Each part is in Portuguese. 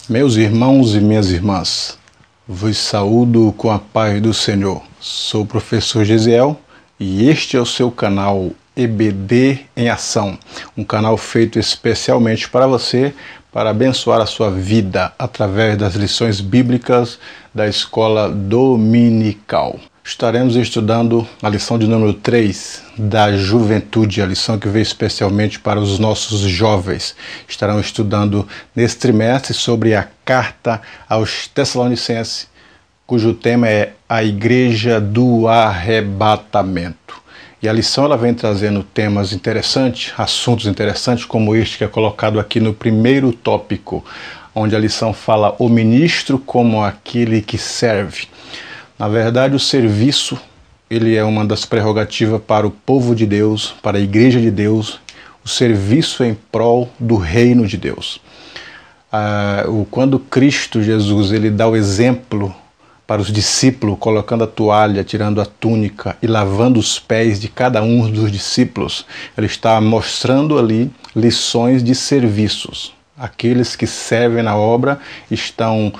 Meus irmãos e minhas irmãs, vos saúdo com a paz do Senhor. Sou o professor Gesiel e este é o seu canal EBD em Ação, um canal feito especialmente para você, para abençoar a sua vida através das lições bíblicas da escola dominical. Estaremos estudando a lição de número 3 da juventude, a lição que veio especialmente para os nossos jovens. Estarão estudando neste trimestre sobre a carta aos Tessalonicenses, cujo tema é a Igreja do Arrebatamento. E a lição ela vem trazendo temas interessantes, assuntos interessantes, como este que é colocado aqui no primeiro tópico, onde a lição fala o ministro como aquele que serve. Na verdade, o serviço ele é uma das prerrogativas para o povo de Deus, para a igreja de Deus, o serviço em prol do reino de Deus. Quando Cristo Jesus ele dá o exemplo para os discípulos, colocando a toalha, tirando a túnica e lavando os pés de cada um dos discípulos, ele está mostrando ali lições de serviços. Aqueles que servem na obra estão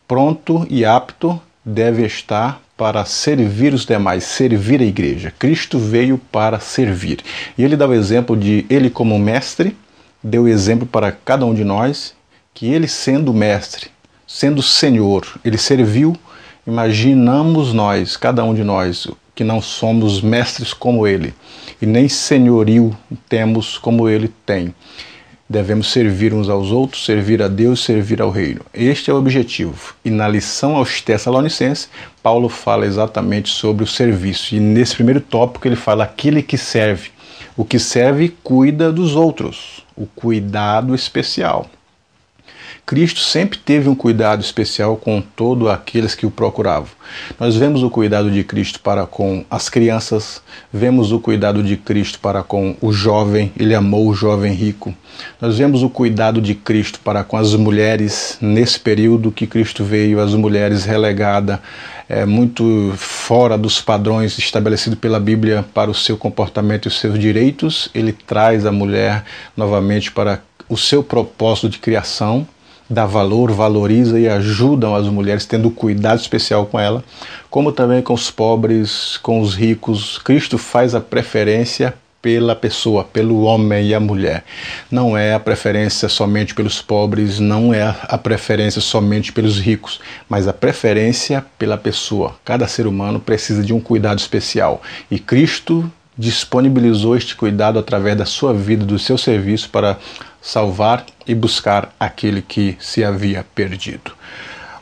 prontos e aptos, deve estar para servir os demais, servir a igreja. Cristo veio para servir. E ele dá o exemplo de ele como mestre, deu o exemplo para cada um de nós, que ele sendo mestre, sendo Senhor, ele serviu. Imaginamos nós, cada um de nós, que não somos mestres como ele, e nem senhorio temos como ele tem. Devemos servir uns aos outros, servir a Deus, servir ao reino. Este é o objetivo. E na lição aos Tessalonicenses, Paulo fala exatamente sobre o serviço. E nesse primeiro tópico ele fala aquele que serve. O que serve cuida dos outros. O cuidado especial. Cristo sempre teve um cuidado especial com todos aqueles que o procuravam. Nós vemos o cuidado de Cristo para com as crianças, vemos o cuidado de Cristo para com o jovem, ele amou o jovem rico. Nós vemos o cuidado de Cristo para com as mulheres, nesse período que Cristo veio, as mulheres relegadas, muito fora dos padrões estabelecidos pela Bíblia para o seu comportamento e os seus direitos. Ele traz a mulher novamente para o seu propósito de criação, dá valor, valoriza e ajudam as mulheres, tendo cuidado especial com ela, como também com os pobres, com os ricos. Cristo faz a preferência pela pessoa, pelo homem e a mulher. Não é a preferência somente pelos pobres, não é a preferência somente pelos ricos, mas a preferência pela pessoa. Cada ser humano precisa de um cuidado especial. E Cristo disponibilizou este cuidado através da sua vida, do seu serviço, para salvar e buscar aquele que se havia perdido.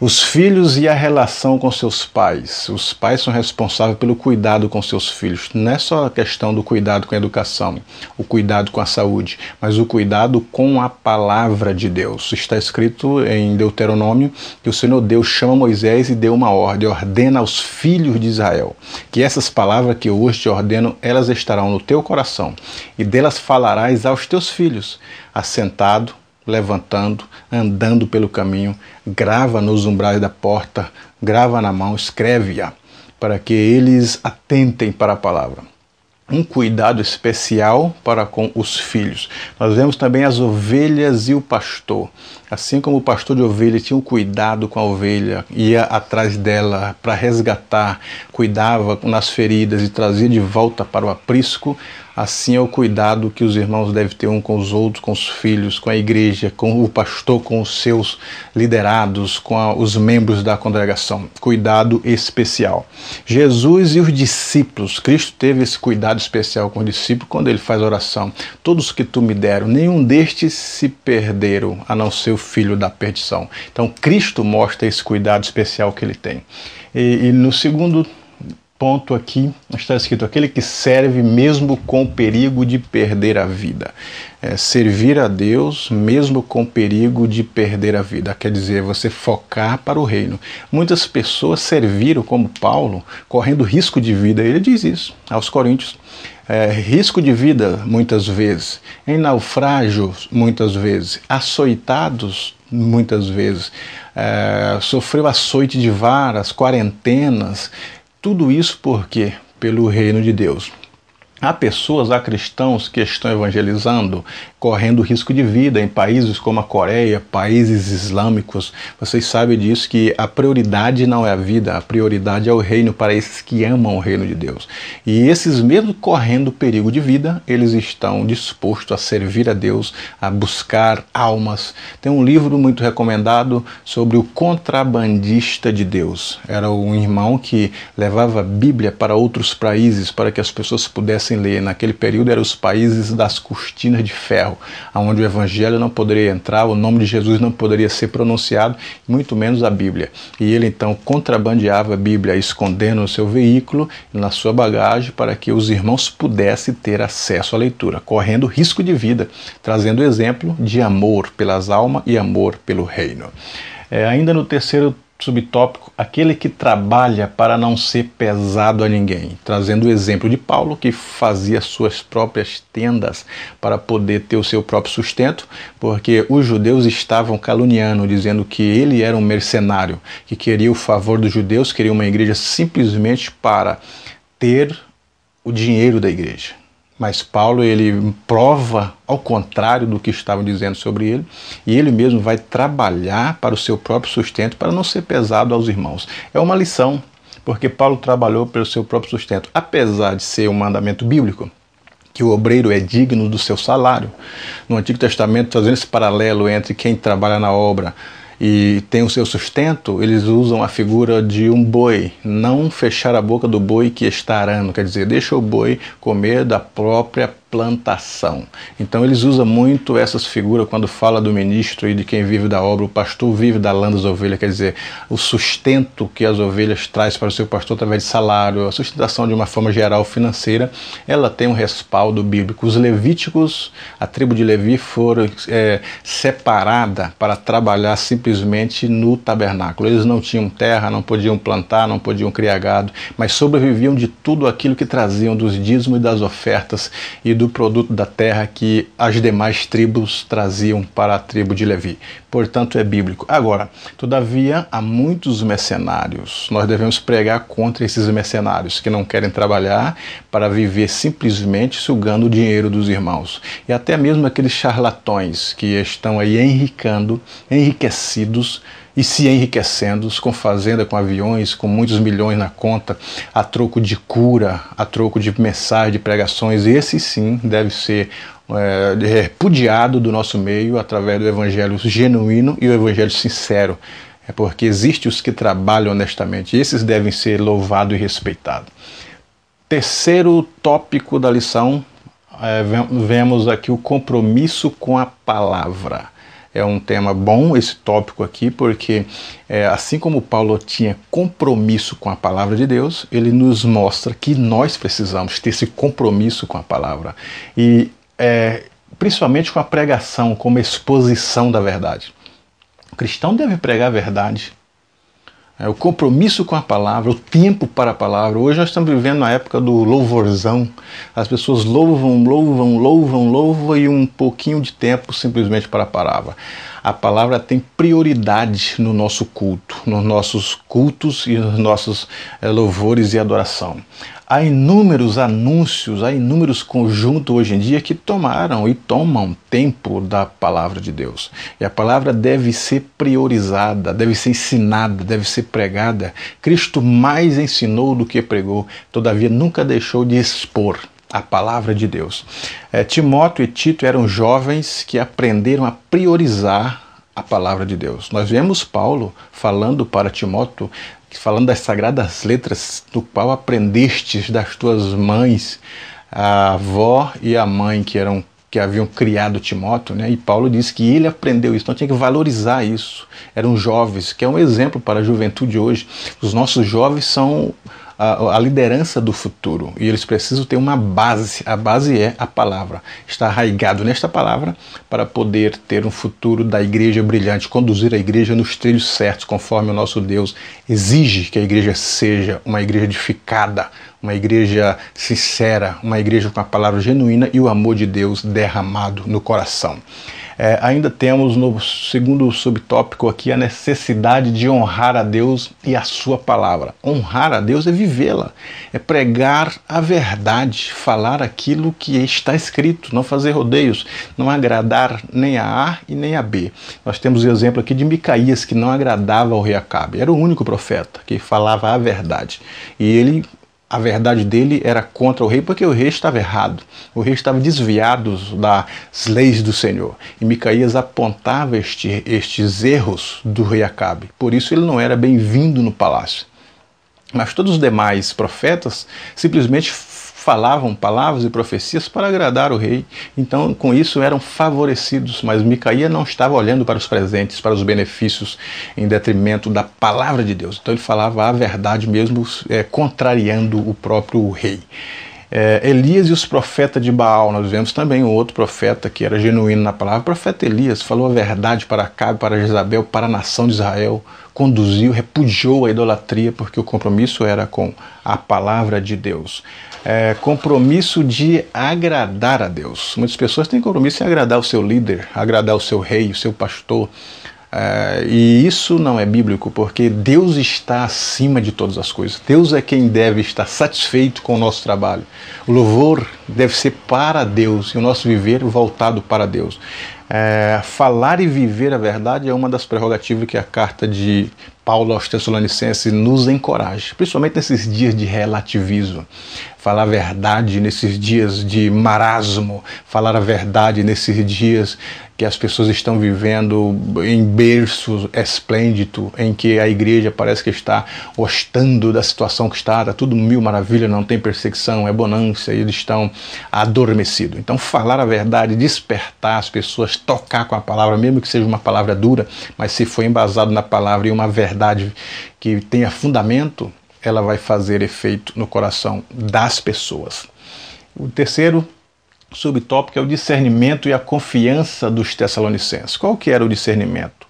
Os filhos e a relação com seus pais. Os pais são responsáveis pelo cuidado com seus filhos. Não é só a questão do cuidado com a educação, o cuidado com a saúde, mas o cuidado com a palavra de Deus. Está escrito em Deuteronômio que o Senhor Deus chama Moisés e deu uma ordem, ordena aos filhos de Israel, que essas palavras que eu hoje te ordeno, elas estarão no teu coração, e delas falarás aos teus filhos, assentado, levantando, andando pelo caminho, grava nos umbrais da porta, grava na mão, escreve-a, para que eles atentem para a palavra. Um cuidado especial para com os filhos. Nós vemos também as ovelhas e o pastor. Assim como o pastor de ovelha tinha um cuidado com a ovelha, ia atrás dela para resgatar, cuidava nas feridas e trazia de volta para o aprisco, assim é o cuidado que os irmãos devem ter um com os outros, com os filhos, com a igreja, com o pastor, com os seus liderados, com os membros da congregação. Cuidado especial. Jesus e os discípulos. Cristo teve esse cuidado especial com os discípulos quando ele faz oração. Todos que tu me deram, nenhum destes se perderam, a não ser o filho da perdição. Então Cristo mostra esse cuidado especial que ele tem. E no segundo ponto aqui está escrito aquele que serve mesmo com perigo de perder a vida. Servir a Deus mesmo com perigo de perder a vida. Quer dizer, você focar para o reino. Muitas pessoas serviram como Paulo, correndo risco de vida. Ele diz isso aos Coríntios. Risco de vida muitas vezes, em naufrágios muitas vezes, açoitados muitas vezes, sofreu açoite de varas, quarentenas. Tudo isso por quê? Pelo reino de Deus. Há pessoas, há cristãos que estão evangelizando, correndo risco de vida em países como a Coreia, países islâmicos. Vocês sabem disso, que a prioridade não é a vida, a prioridade é o reino para esses que amam o reino de Deus. E esses mesmo correndo perigo de vida, eles estão dispostos a servir a Deus, a buscar almas. Tem um livro muito recomendado sobre o contrabandista de Deus. Era um irmão que levava a Bíblia para outros países para que as pessoas pudessem ler. Naquele período eram os países das cortinas de ferro, onde o evangelho não poderia entrar, o nome de Jesus não poderia ser pronunciado, muito menos a Bíblia. E ele então contrabandeava a Bíblia, escondendo no seu veículo, na sua bagagem, para que os irmãos pudessem ter acesso à leitura, correndo risco de vida, trazendo exemplo de amor pelas almas e amor pelo reino. Ainda no terceiro subtópico, aquele que trabalha para não ser pesado a ninguém, trazendo o exemplo de Paulo, que fazia suas próprias tendas para poder ter o seu próprio sustento, porque os judeus estavam caluniando, dizendo que ele era um mercenário, que queria o favor dos judeus, queria uma igreja simplesmente para ter o dinheiro da igreja. Mas Paulo, ele prova ao contrário do que estavam dizendo sobre ele, e ele mesmo vai trabalhar para o seu próprio sustento, para não ser pesado aos irmãos. É uma lição, porque Paulo trabalhou pelo seu próprio sustento, apesar de ser um mandamento bíblico, que o obreiro é digno do seu salário. No Antigo Testamento, fazendo esse paralelo entre quem trabalha na obra e tem o seu sustento, eles usam a figura de um boi, não fechar a boca do boi que está arando, quer dizer, deixa o boi comer da própria plantação. Então eles usam muito essas figuras quando fala do ministro e de quem vive da obra. O pastor vive da lã das ovelhas, quer dizer, o sustento que as ovelhas traz para o seu pastor através de salário, a sustentação de uma forma geral financeira, ela tem um respaldo bíblico. Os levíticos, a tribo de Levi, foram separada para trabalhar simplesmente no tabernáculo. Eles não tinham terra, não podiam plantar, não podiam criar gado, mas sobreviviam de tudo aquilo que traziam dos dízimos e das ofertas e do produto da terra que as demais tribos traziam para a tribo de Levi. Portanto, é bíblico. Agora, todavia, há muitos mercenários. Nós devemos pregar contra esses mercenários que não querem trabalhar para viver simplesmente sugando o dinheiro dos irmãos. E até mesmo aqueles charlatões que estão aí enriquecidos e se enriquecendo com fazenda, com aviões, com muitos milhões na conta, a troco de cura, a troco de mensagens, de pregações. Esse sim deve ser repudiado do nosso meio através do evangelho genuíno e o evangelho sincero. É porque existem os que trabalham honestamente. Esses devem ser louvados e respeitados. Terceiro tópico da lição, vemos aqui o compromisso com a palavra. É um tema bom esse tópico aqui, porque assim como Paulo tinha compromisso com a palavra de Deus, ele nos mostra que nós precisamos ter esse compromisso com a palavra. E principalmente com a pregação, como exposição da verdade. O cristão deve pregar a verdade. O compromisso com a palavra, o tempo para a palavra. Hoje nós estamos vivendo na época do louvorzão. As pessoas louvam e um pouquinho de tempo simplesmente para a palavra. A palavra tem prioridade no nosso culto, nos nossos cultos e nos nossos louvores e adoração. Há inúmeros anúncios, há inúmeros conjuntos hoje em dia que tomaram e tomam tempo da palavra de Deus. E a palavra deve ser priorizada, deve ser ensinada, deve ser pregada. Cristo mais ensinou do que pregou, todavia nunca deixou de expor a palavra de Deus. Timóteo e Tito eram jovens que aprenderam a priorizar a palavra de Deus. Nós vemos Paulo falando para Timóteo, falando das sagradas letras, do qual aprendestes das tuas mães, a avó e a mãe que haviam criado Timóteo, né? E Paulo disse que ele aprendeu isso, então tinha que valorizar isso. Eram jovens, que é um exemplo para a juventude hoje. Os nossos jovens são a liderança do futuro, e eles precisam ter uma base. A base é a palavra, está arraigado nesta palavra para poder ter um futuro da igreja brilhante, conduzir a igreja nos trilhos certos, conforme o nosso Deus exige que a igreja seja uma igreja edificada, uma igreja sincera, uma igreja com a palavra genuína e o amor de Deus derramado no coração. Ainda temos no segundo subtópico aqui a necessidade de honrar a Deus e a sua palavra. Honrar a Deus é vivê-la, é pregar a verdade, falar aquilo que está escrito, não fazer rodeios, não agradar nem a A e nem a B. Nós temos o exemplo aqui de Micaías, que não agradava ao rei Acabe. Era o único profeta que falava a verdade. E a verdade dele era contra o rei, porque o rei estava errado. O rei estava desviado das leis do Senhor. E Micaías apontava estes erros do rei Acabe. Por isso ele não era bem-vindo no palácio. Mas todos os demais profetas simplesmente falavam palavras e profecias para agradar o rei. Então, com isso, eram favorecidos. Mas Micaías não estava olhando para os presentes, para os benefícios, em detrimento da palavra de Deus. Então, ele falava a verdade mesmo, contrariando o próprio rei. Elias e os profetas de Baal, nós vemos também um outro profeta que era genuíno na palavra. O profeta Elias falou a verdade para Acabe, para Jezabel, para a nação de Israel, conduziu, repudiou a idolatria, porque o compromisso era com a palavra de Deus. Compromisso de agradar a Deus. Muitas pessoas têm compromisso em agradar o seu líder, agradar o seu rei, o seu pastor. E isso não é bíblico, porque Deus está acima de todas as coisas. Deus é quem deve estar satisfeito com o nosso trabalho. O louvor deve ser para Deus e o nosso viver voltado para Deus. Falar e viver a verdade é uma das prerrogativas que a carta de Paulo aos Tessalonicenses nos encoraja, principalmente nesses dias de relativismo. Falar a verdade nesses dias de marasmo, falar a verdade nesses dias que as pessoas estão vivendo em berço esplêndido, em que a igreja parece que está gostando da situação que está tudo mil maravilha, não tem perseguição, é bonança, e eles estão adormecidos. Então falar a verdade, despertar as pessoas, tocar com a palavra, mesmo que seja uma palavra dura, mas se for embasado na palavra e uma verdade que tenha fundamento, ela vai fazer efeito no coração das pessoas. O terceiro subtópico é o discernimento e a confiança dos Tessalonicenses. Qual que era o discernimento?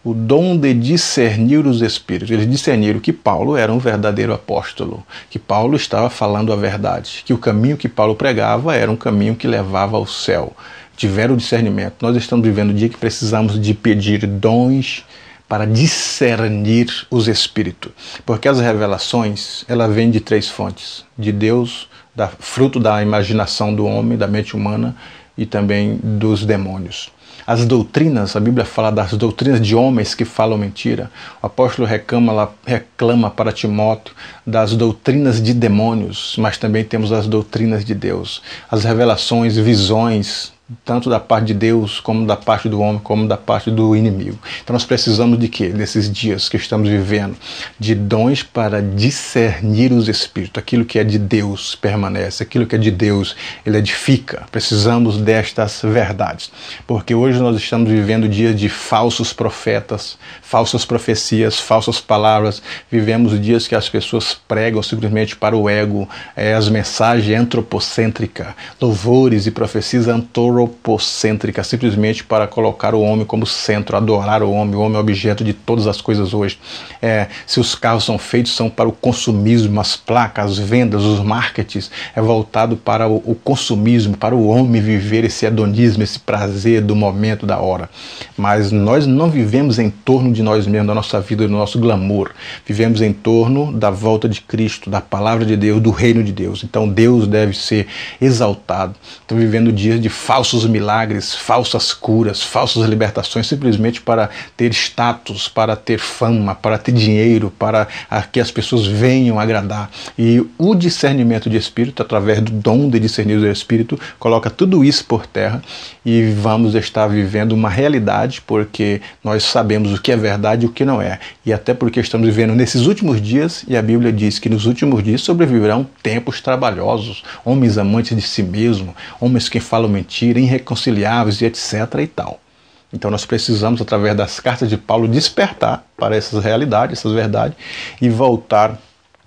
O dom de discernir os espíritos. Eles discerniram que Paulo era um verdadeiro apóstolo, que Paulo estava falando a verdade, que o caminho que Paulo pregava era um caminho que levava ao céu. Tiveram o discernimento. Nós estamos vivendo um dia que precisamos de pedir dons para discernir os espíritos, porque as revelações, ela vem de três fontes: de Deus, fruto da imaginação do homem, da mente humana, e também dos demônios. As doutrinas, a Bíblia fala das doutrinas de homens que falam mentira. O apóstolo reclama para Timóteo das doutrinas de demônios, mas também temos as doutrinas de Deus. As revelações, visões, tanto da parte de Deus, como da parte do homem, como da parte do inimigo. Então nós precisamos de quê? Desses dias que estamos vivendo, de dons para discernir os espíritos. Aquilo que é de Deus permanece, aquilo que é de Deus, ele edifica. Precisamos destas verdades, porque hoje nós estamos vivendo dias de falsos profetas, falsas profecias, falsas palavras. Vivemos dias que as pessoas pregam simplesmente para o ego, as mensagens antropocêntricas, louvores e profecias antropocêntricas, simplesmente para colocar o homem como centro, adorar o homem é objeto de todas as coisas hoje. Se os carros são feitos, são para o consumismo, as placas, as vendas, os marketings, é voltado para o consumismo, para o homem viver esse hedonismo, esse prazer do momento, da hora. Mas nós não vivemos em torno de nós mesmos, da nossa vida, do nosso glamour. Vivemos em torno da volta de Cristo, da palavra de Deus, do reino de Deus. Então Deus deve ser exaltado. Estão vivendo dias de falsos milagres, falsas curas, falsas libertações, simplesmente para ter status, para ter fama, para ter dinheiro, para que as pessoas venham agradar. E o discernimento de espírito, através do dom de discernir o espírito, coloca tudo isso por terra e vamos estar vivendo uma realidade, porque nós sabemos o que é verdade e o que não é. E até porque estamos vivendo nesses últimos dias, e a Bíblia diz que nos últimos dias sobreviverão tempos trabalhosos, homens amantes de si mesmo, homens que falam mentira, irreconciliáveis e etc. e tal. Então nós precisamos, através das cartas de Paulo, despertar para essas realidades, essas verdades, e voltar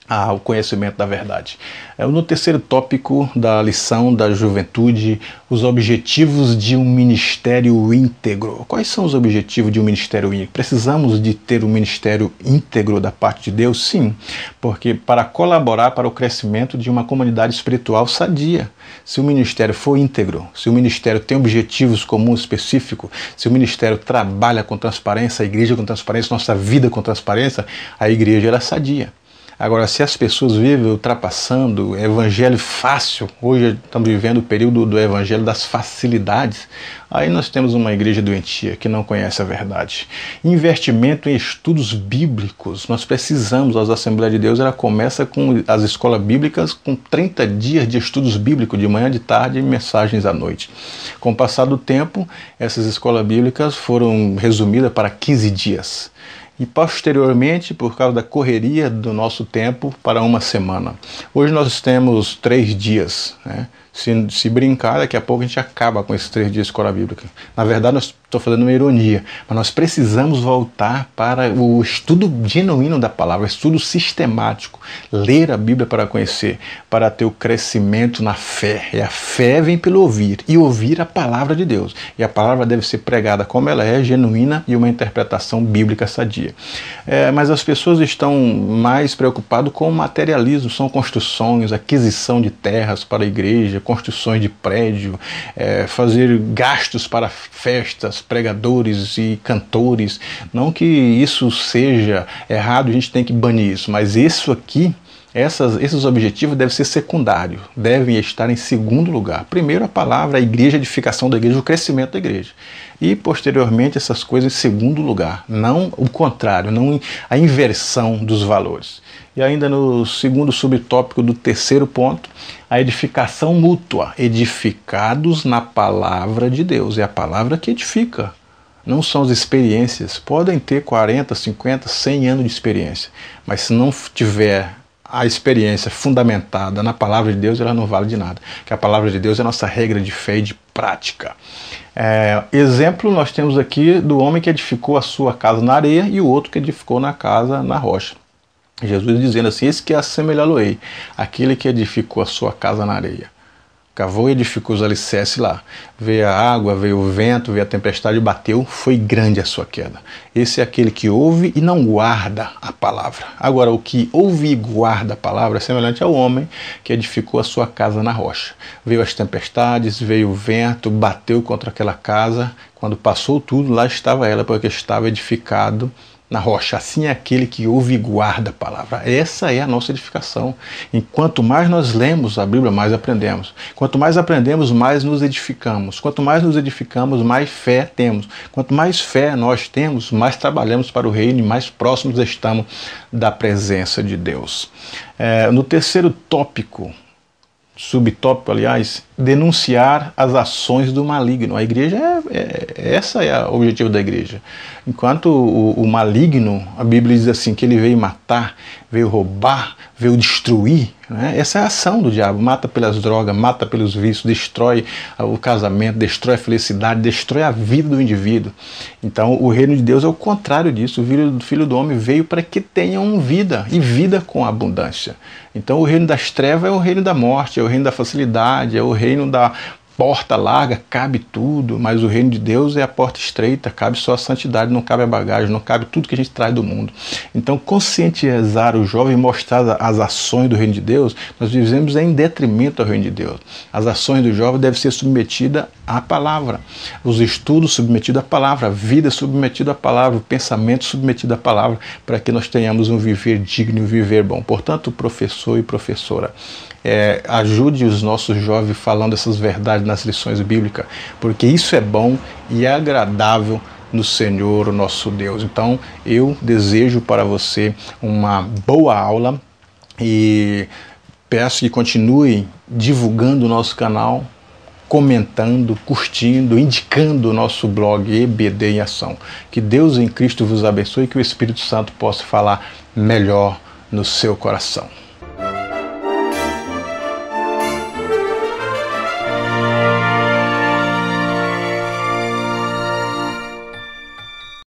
ao conhecimento da verdade. No terceiro tópico da lição da juventude, os objetivos de um ministério íntegro. Quais são os objetivos de um ministério íntegro? Precisamos de ter um ministério íntegro da parte de Deus? Sim, porque para colaborar para o crescimento de uma comunidade espiritual sadia. Se o ministério for íntegro, se o ministério tem objetivos comuns específicos, se o ministério trabalha com transparência, a igreja com transparência, nossa vida com transparência, a igreja é sadia. Agora, se as pessoas vivem ultrapassando evangelho fácil, hoje estamos vivendo o período do evangelho das facilidades, aí nós temos uma igreja doentia que não conhece a verdade. Investimento em estudos bíblicos. Nós precisamos, as Assembleias de Deus, ela começa com as escolas bíblicas com 30 dias de estudos bíblicos, de manhã, de tarde e mensagens à noite. Com o passar do tempo, essas escolas bíblicas foram resumidas para 15 dias. E posteriormente, por causa da correria do nosso tempo, para uma semana. Hoje nós temos 3 dias, né? Se brincar, daqui a pouco a gente acaba com esses 3 dias de escola bíblica. Na verdade, estou fazendo uma ironia, mas nós precisamos voltar para o estudo genuíno da palavra, o estudo sistemático, ler a Bíblia para conhecer, para ter o crescimento na fé. E a fé vem pelo ouvir, e ouvir a palavra de Deus. E a palavra deve ser pregada como ela é, genuína e uma interpretação bíblica sadia. Mas as pessoas estão mais preocupadas com o materialismo, são construções, aquisição de terras para a igreja, construções de prédio, fazer gastos para festas, pregadores e cantores. Não que isso seja errado, a gente tem que banir isso, mas isso aqui, esses objetivos devem ser secundários, devem estar em segundo lugar. Primeiro a palavra, a igreja, a edificação da igreja, o crescimento da igreja. E posteriormente essas coisas em segundo lugar, não o contrário, não a inversão dos valores. E ainda no segundo subtópico do terceiro ponto, a edificação mútua, edificados na palavra de Deus. É a palavra que edifica, não são as experiências. Podem ter 40, 50, 100 anos de experiência, mas se não tiver a experiência fundamentada na palavra de Deus, ela não vale de nada. Porque a palavra de Deus é a nossa regra de fé e de prática. Exemplo nós temos aqui do homem que edificou a sua casa na areia e o outro que edificou na casa na rocha. Jesus dizendo assim: esse que assemelhá-lo-ei, aquele que edificou a sua casa na areia. Cavou e edificou os alicerces lá. Veio a água, veio o vento, veio a tempestade, bateu, foi grande a sua queda. Esse é aquele que ouve e não guarda a palavra. Agora, o que ouve e guarda a palavra é semelhante ao homem que edificou a sua casa na rocha. Veio as tempestades, veio o vento, bateu contra aquela casa. Quando passou tudo, lá estava ela, porque estava edificado na rocha. Assim é aquele que ouve e guarda a palavra. Essa é a nossa edificação. E quanto mais nós lemos a Bíblia, mais aprendemos. Quanto mais aprendemos, mais nos edificamos. Quanto mais nos edificamos, mais fé temos. Quanto mais fé nós temos, mais trabalhamos para o reino e mais próximos estamos da presença de Deus. No terceiro tópico, subtópico, aliás, denunciar as ações do maligno. A igreja, essa é o objetivo da igreja. Enquanto o maligno, a Bíblia diz assim, que ele veio matar, veio roubar, veio destruir, né? Essa é a ação do diabo. Mata pelas drogas, mata pelos vícios, destrói o casamento, destrói a felicidade, destrói a vida do indivíduo. Então o reino de Deus é o contrário disso. O Filho do Homem veio para que tenham vida, e vida com abundância. Então o reino das trevas é o reino da morte, é o reino da facilidade, é o reino da porta larga, cabe tudo, mas o reino de Deus é a porta estreita, cabe só a santidade, não cabe a bagagem, não cabe tudo que a gente traz do mundo. Então, conscientizar o jovem, mostrar as ações do reino de Deus, nós vivemos em detrimento ao reino de Deus. As ações do jovem devem ser submetidas à palavra, os estudos submetidos à palavra, a vida submetida à palavra, o pensamento submetido à palavra, para que nós tenhamos um viver digno e um viver bom. Portanto, professor e professora, ajude os nossos jovens falando essas verdades nas lições bíblicas, porque isso é bom e é agradável no Senhor, o nosso Deus. Então, eu desejo para você uma boa aula e peço que continue divulgando o nosso canal, comentando, curtindo, indicando o nosso blog EBD em Ação. Que Deus em Cristo vos abençoe e que o Espírito Santo possa falar melhor no seu coração.